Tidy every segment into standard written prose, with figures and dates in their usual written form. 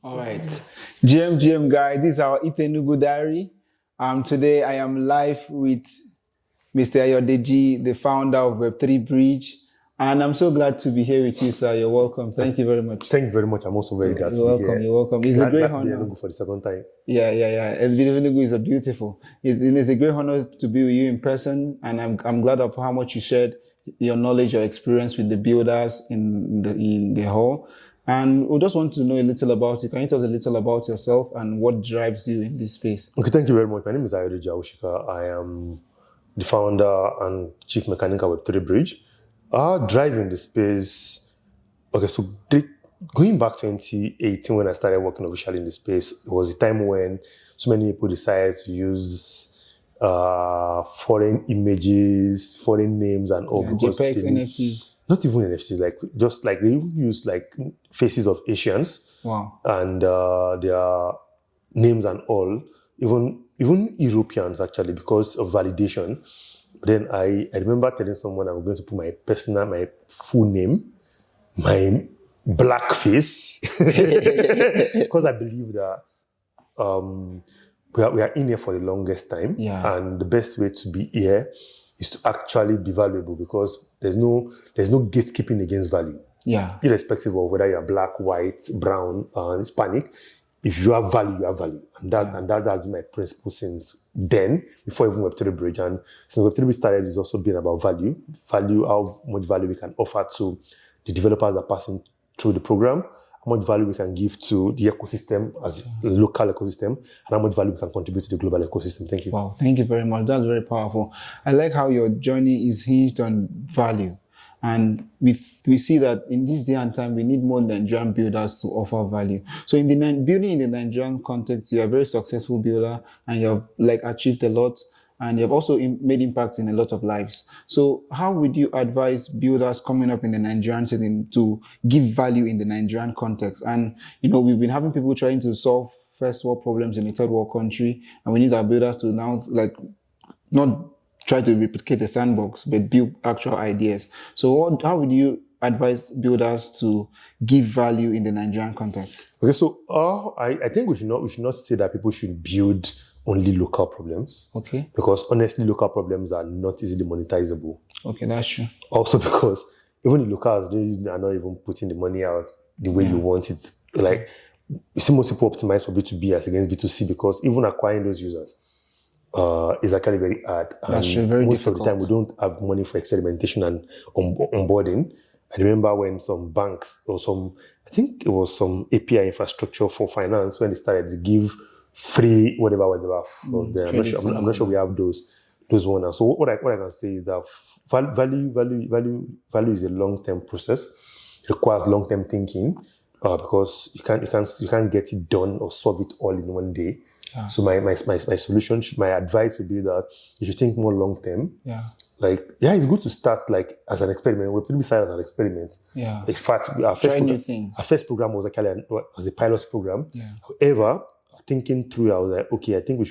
All right. GM guy, this is our Ipenugu diary. Today I am live with Mr. Ayodeji, the founder of Web3Bridge. And I'm so glad to be here with you, sir. You're welcome. Thank you very much. Thank you very much. I'm also very glad to be here. You're welcome. It's a great honor. honor. To be Enugu for the second time. Yeah. And Enugu is beautiful. It's a great honor to be with you in person. And I'm glad of how much you shared your knowledge, your experience with the builders in the hall. And we just want to know a little about you. Can you tell us a little about yourself and what drives you in this space? Okay, thank you very much. My name is Ayodeji Awosika. I am the founder and chief mechanic at Web3Bridge. Driving the space. Okay, so going back to 2018 when I started working officially in the space, it was a time when so many people decided to use foreign images, foreign names, and all. JPEGs, NFTs. Not even NFTs, just they use faces of Asians. Wow. And their names and all, even Europeans actually, because of validation. But then I remember telling someone I'm going to put my full name, my black face, because I believe that we are in here for the longest time, and the best way to be here is to actually be valuable, because there's no gatekeeping against value. Yeah. Irrespective of whether you're black, white, brown, Hispanic, if you have value, you have value. And that has been my principle since then, before even Web3Bridge. And since Web3Bridge started, it's also been about value, how much value we can offer to the developers that are passing through the program, how much value we can give to the ecosystem as a local ecosystem, and how much value we can contribute to the global ecosystem. Thank you. Wow, thank you very much. That's very powerful. I like how your journey is hinged on value. And we see that in this day and time, we need more Nigerian builders to offer value. So in the building in the Nigerian context, you're a very successful builder and you've achieved a lot, and you've also made impact in a lot of lives. So how would you advise builders coming up in the Nigerian setting to give value in the Nigerian context? And, we've been having people trying to solve first world problems in a third world country, and we need our builders to now not try to replicate the sandbox, but build actual ideas. So how would you advise builders to give value in the Nigerian context? Okay, so I think we should not say that people should build only local problems. Okay. Because honestly, local problems are not easily monetizable. Okay, that's true. Also because even the locals, they are not even putting the money out the way you want it. You see most people optimize for B2B as against B2C, because even acquiring those users is actually very hard. That's true, very most difficult. of the time, we don't have money for experimentation and onboarding. I remember when some banks or I think it was some API infrastructure for finance, when they started to give free whatever for them. I'm not sure we have those ones. So what I can say is that value is a long-term process. It requires long-term thinking, because you can't get it done or solve it all in one day. Yeah. So my solution, my advice would be that you should think more long term. Yeah. It's good to start as an experiment. Web3 started as an experiment. Yeah. In fact, our first program was actually a pilot program. Yeah. However, thinking through, I was like, okay, I think we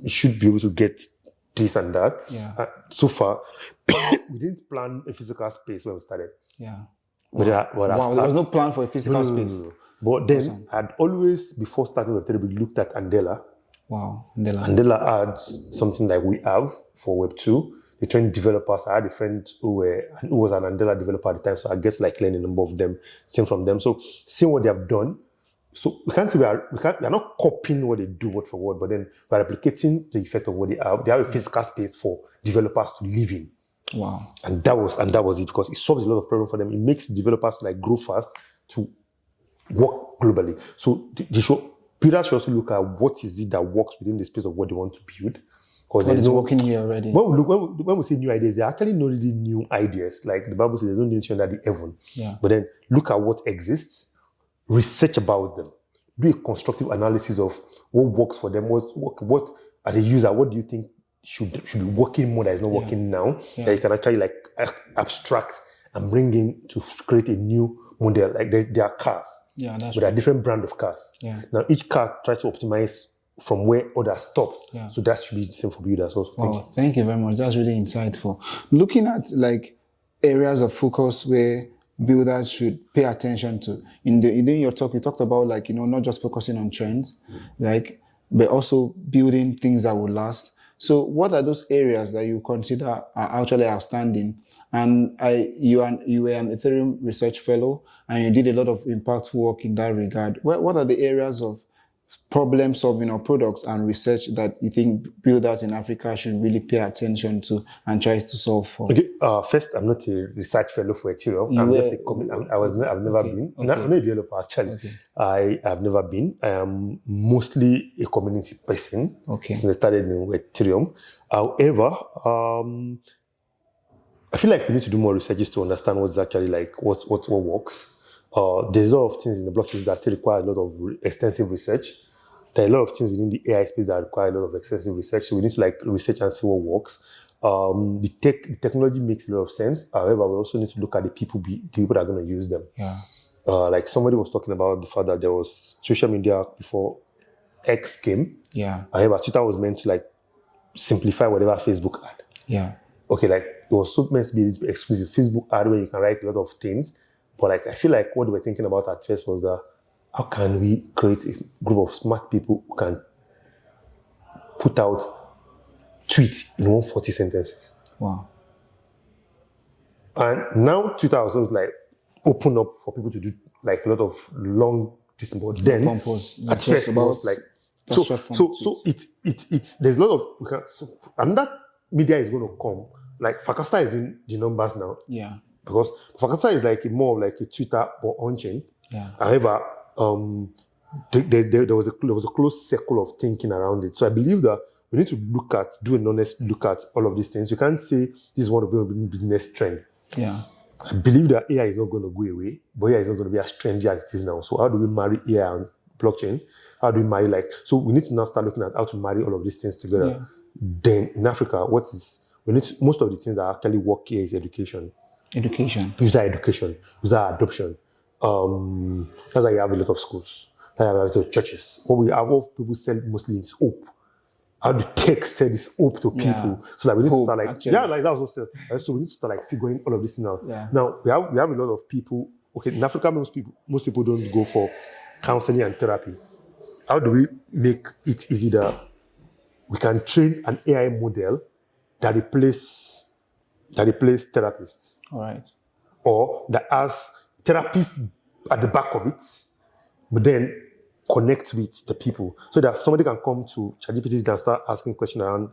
should be able to get this and that. Yeah. So far, we didn't plan a physical space when we started. Yeah. There was no plan for a physical space. No. But then I'd always, before starting Web3, looked at Andela. Wow, Andela had something like we have for Web2. They trained developers. I had a friend who was an Andela developer at the time, so I get learning a number of them, same from them. So seeing what they have done, so we can't say we are not copying what they do word for word, but then we're replicating the effect of what they have. They have a physical space for developers to live in. Wow. And that was it, because it solves a lot of problems for them. It makes developers grow fast to work globally. So builders should also look at what is it that works within the space of what they want to build. Because it's working here already. When we say new ideas, they're actually not really new ideas. Like the Bible says, there's no new thing under the heaven. Yeah. But then look at what exists, research about them, do a constructive analysis of what works for them, what as a user, what do you think should be working more that is not working now, that you can actually abstract and bring in to create a new model. There are cars, but there are different brand of cars. Yeah. Now each car tries to optimize from where others stops. Yeah. So that should be the same for builders also. Wow, thank you very much. That's really insightful. Looking at like areas of focus where builders should pay attention to. In your talk, you talked about like, not just focusing on trends, like, but also building things that will last. So what are those areas that you consider are actually outstanding? And you were an Ethereum research fellow and you did a lot of impactful work in that regard. What are the areas of problem solving or products and research that you think builders in Africa should really pay attention to and try to solve for? Okay, first, I'm not a research fellow for Ethereum. I'm just I've never been. I'm not a developer actually. Okay. I have never been. I am mostly a community person since I started in Ethereum. However, I feel like we need to do more researches to understand what's actually like, what works. There's a lot of things in the blockchain that still require a lot of extensive research. There are a lot of things within the AI space that require a lot of extensive research. So we need to like research and see what works. The technology makes a lot of sense. However, we also need to look at the people that are going to use them. Yeah. Like somebody was talking about the fact that there was social media before X came. Yeah. However, Twitter was meant to like simplify whatever Facebook had. Yeah. Okay, like it was so meant to be exclusive Facebook ad where you can write a lot of things. But like I feel like what we were thinking about at first was that how can we create a group of smart people who can put out tweets in 140 sentences? Wow. And now Twitter was like open up for people to do like a lot of long distance. But then at first it was like so it's there's a lot of another media is going to come. Like Fakasta is doing the numbers now. Yeah. Because Fakasta is like more like a Twitter but on-chain. Yeah. However, there was a close circle of thinking around it. So I believe that we need to do an honest look at all of these things. We can't say this is one of the next trend. Yeah. I believe that AI is not going to go away, but AI is not going to be as trendy as it is now. So how do we marry AI and blockchain? How do we marry so we need to now start looking at how to marry all of these things together. Yeah. Then in Africa, most of the things that actually work here is education. User education, user adoption. That's why you have a lot of schools. That's why you have a lot of churches. What people sell mostly is hope. How do tech sell this hope to people? So that we need to start like that was also so we need to start like figuring all of this out. Yeah. Now we have a lot of people. Okay, in Africa, most people don't go for counseling and therapy. How do we make it easy that we can train an AI model that replace therapists? All right. Or that has therapists at the back of it, but then connect with the people so that somebody can come to ChatGPT and start asking questions around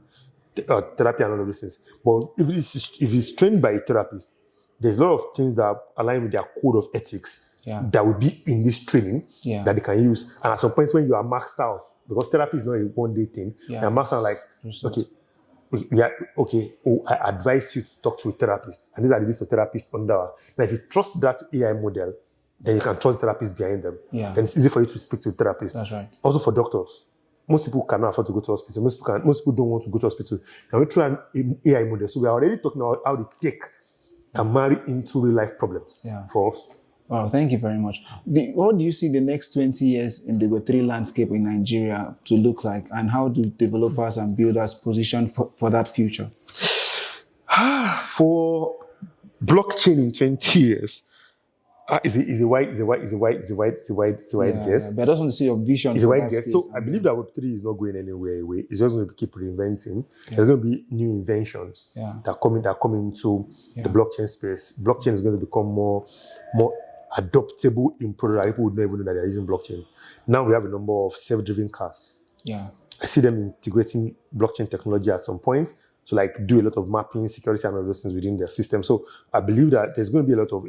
therapy and all of these things. But if it's trained by a therapist, there's a lot of things that align with their code of ethics that will be in this training that they can use. And at some point when you are maxed out, because therapy is not a one-day thing, you're maxed out like, I advise you to talk to a therapist. And these are the list of therapists under. Now, if you trust that AI model, then you can trust the therapists behind them. Yeah. Then it's easy for you to speak to a therapist. That's right. Also for doctors. Most people cannot afford to go to hospital. Most people don't want to go to hospital. Can we try an AI model? So we are already talking about how the tech can marry into real life problems for us. Wow, thank you very much. What do you see the next 20 years in the Web3 landscape in Nigeria to look like? And how do developers and builders position for that future? For blockchain in 20 years, is a wide guess. But I just want to see your vision. It's a wide guess. So I believe that Web3 is not going anywhere away. It's just going to keep reinventing. There's going to be new inventions that come into the blockchain space. Blockchain is going to become more adoptable in product. People would not even know that they're using blockchain. Now we have a number of self-driven cars. Yeah. I see them integrating blockchain technology at some point to like do a lot of mapping, security, and all those things within their system. So I believe that there's going to be a lot of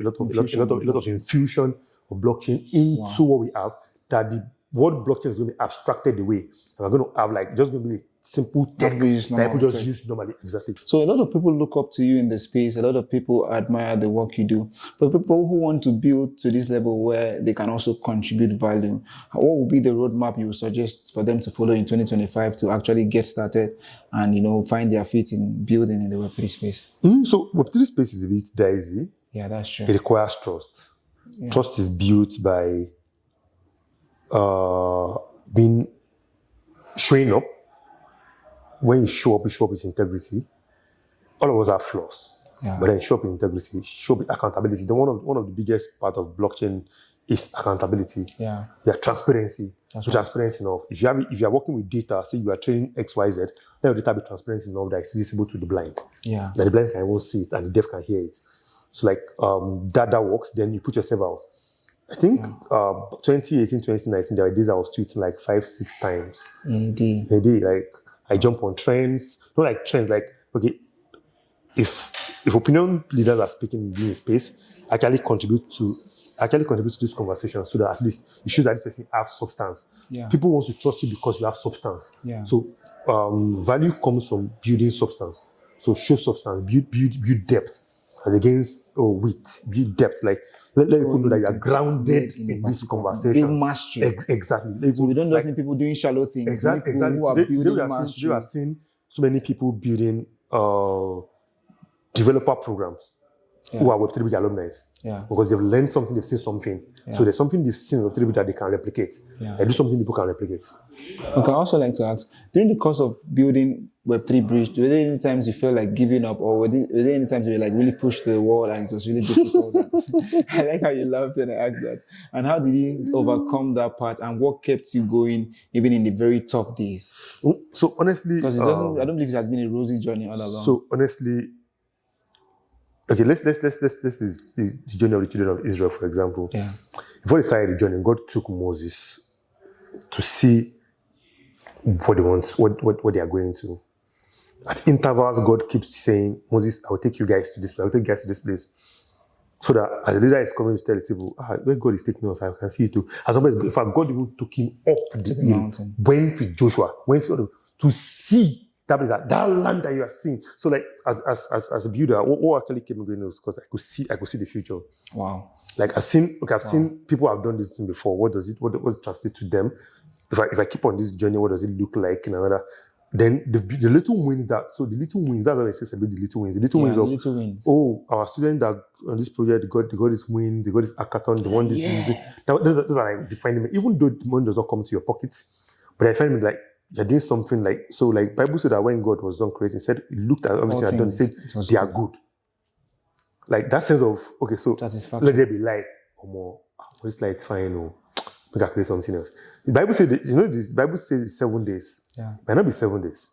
infusion of blockchain into what we have. That the word blockchain is going to be abstracted away, and we're going to have like just going to be simple tech that people just use normally. Exactly. So a lot of people look up to you in the space. A lot of people admire the work you do. But people who want to build to this level where they can also contribute value, what would be the roadmap you would suggest for them to follow in 2025 to actually get started and find their feet in building in the Web3 space? So Web3 space is a bit dicey. Yeah, that's true. It requires trust. Yeah. Trust is built by being showing up. When you show up with integrity. All of us have flaws, but then show up with integrity, show up with accountability. Then one of the biggest part of blockchain is accountability. Yeah, transparency. Be transparent enough. If you are working with data, say you are training XYZ, let your data be transparent enough that it's visible to the blind. Yeah, that the blind can even see it and the deaf can hear it. So like that works. Then you put yourself out. I think 2018, 2019, there were days I was tweeting like 5-6 times a day. Like I jump on trends, not like trends, like okay, if opinion leaders are speaking in this space, actually contribute to this conversation so that at least it shows that this person have substance. Yeah. People want to trust you because you have substance. Yeah. So value comes from building substance. So show substance, build depth as against width, build depth. Like let people know that you are grounded in this conversation. Build mastery. Exactly. So we don't just need people doing shallow things. Exactly. Who are building mastery. We are seeing so many people building developer programs who are Web3Bridge alumni. Yeah. Because they've learned something, they've seen something. Yeah. So there's something they've seen in Web3Bridge that they can replicate. Yeah. They do something people can replicate. Okay, I also like to ask, during the course of building Web3Bridge, were there any times you felt like giving up, or were there any times you were like really pushed to the wall and it was really difficult? I like how you laughed when I asked that. And how did you overcome that part, and what kept you going even in the very tough days? So honestly, because it doesn't, I don't believe it has been a rosy journey all along. So honestly, okay, let's the journey of the children of Israel, for example. Yeah. Before they started the journey, God took Moses to see what they want, what they are going to. At intervals, God keeps saying, Moses, I will take you guys to this place. I will take you guys to this place. So that as the leader is coming to tell the people, where God is taking us, I can see it too. As somebody, in fact, God even took him up the mountain. Went with Joshua, to see that land that you are seeing. So like as a builder, what actually kept me going was because I could see the future. Wow. Like I've seen people have done this thing before. What does it translate to them? If I keep on this journey, what does it look like in another? Then the little wins that's what it says about the little wins. The little wins. Oh, our student that on this project they got this wins, they got this hackathon, they won this. Those are like defining me. Even though the money does not come to your pockets, but I find it like you're doing something like so. Like Bible said that when God was done creating, said he looked at everything I've done, said they are good. Like that sense of okay, so let there be light or more. This light fine or we can create something else. The Bible said that, this Bible says it's 7 days. Yeah. Might not be 7 days.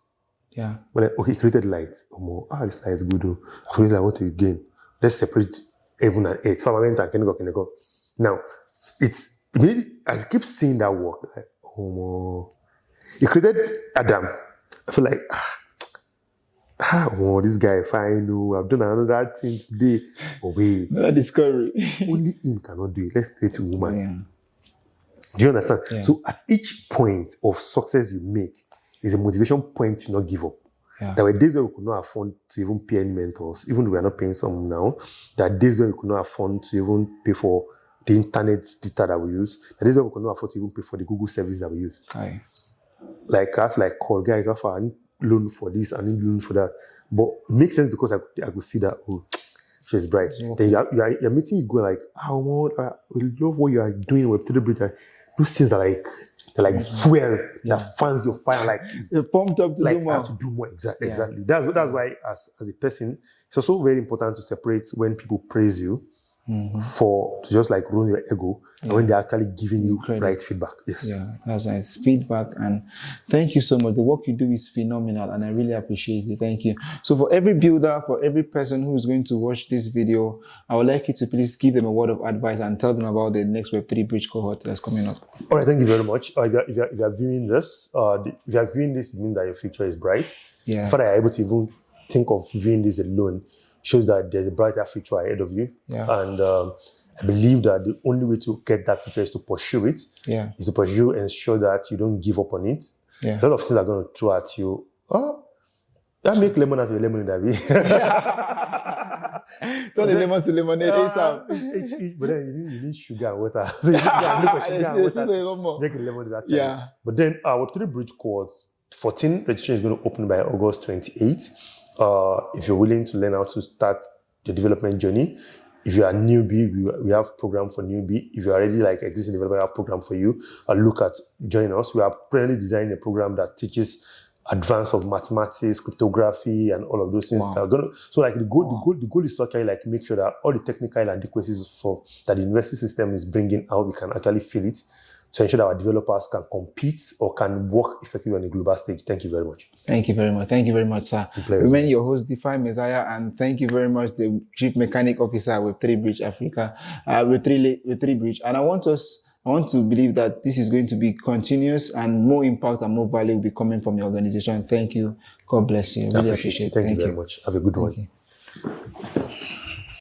Yeah. When he created light or more. This light is good though. I feel like I want to again. Let's separate heaven and earth. Firmament and can go. Now it's as I keep seeing that work, like he created Adam. I feel like this guy fine. I've done another thing today. Oh wait, that discovery. Only him cannot do it. Let's create a woman. Yeah. Do you understand? Yeah. So at each point of success you make is a motivation point to not give up. Yeah. There were days where we could not afford to even pay any mentors, even though we are not paying some now. There are days where we could not afford to even pay for the internet data that we use. There are days where we could not afford to even pay for the Google service that we use. Okay. Like us, like call guys, I need loan for this, I need loan for that. But it makes sense because I could see that she's bright. Okay. Then you're meeting, you go like, we love what you are doing with Web3Bridge. Those things are like fuel that fans your fire, like you're pumped up to do more. To do more. Exactly. That's why as a person, it's also very important to separate when people praise you for just like ruin your ego and when they're actually giving you right feedback. Yes. Yeah, that's nice. Feedback, and thank you so much. The work you do is phenomenal and I really appreciate it. Thank you. So for every builder, for every person who's going to watch this video, I would like you to please give them a word of advice and tell them about the next Web3Bridge cohort that's coming up. All right, thank you very much. If you're viewing this, it means that your future is bright. Yeah. The fact that you're able to even think of viewing this alone shows that there's a brighter future ahead of you. Yeah. And I believe that the only way to get that future is to pursue it. Yeah. Is to pursue and ensure that you don't give up on it. Yeah. A lot of things are going to throw at you. That make lemon out of lemonade, Abby. Turn the lemons to lemonade ASAP. But then you need sugar and water. So you need sugar and water to make the lemonade that time. Yeah. But then our Web3Bridge cohorts 14 registration is going to open by August 28th. If you're willing to learn how to start your development journey, If you are newbie, we have program for newbie. If you're already like existing developer, we have program for you. Look at join us. We are currently designing a program that teaches advance of mathematics, cryptography, and all of those things. Wow. That are gonna, so like the goal is to actually like make sure that all the technical inadequacies that the university system is bringing out, we can actually fill it to ensure that our developers can compete or can work effectively on a global stage. Thank you very much. Thank you very much. Thank you very much, sir. Remain your host, DeFi Messiah, and thank you very much, the Chief Mechanic Officer with Web3Bridge Africa, Web3Bridge. And I want to believe that this is going to be continuous and more impact and more value will be coming from your organization. Thank you. God bless you. Really appreciate it. Thank you very much. Have a good one. You.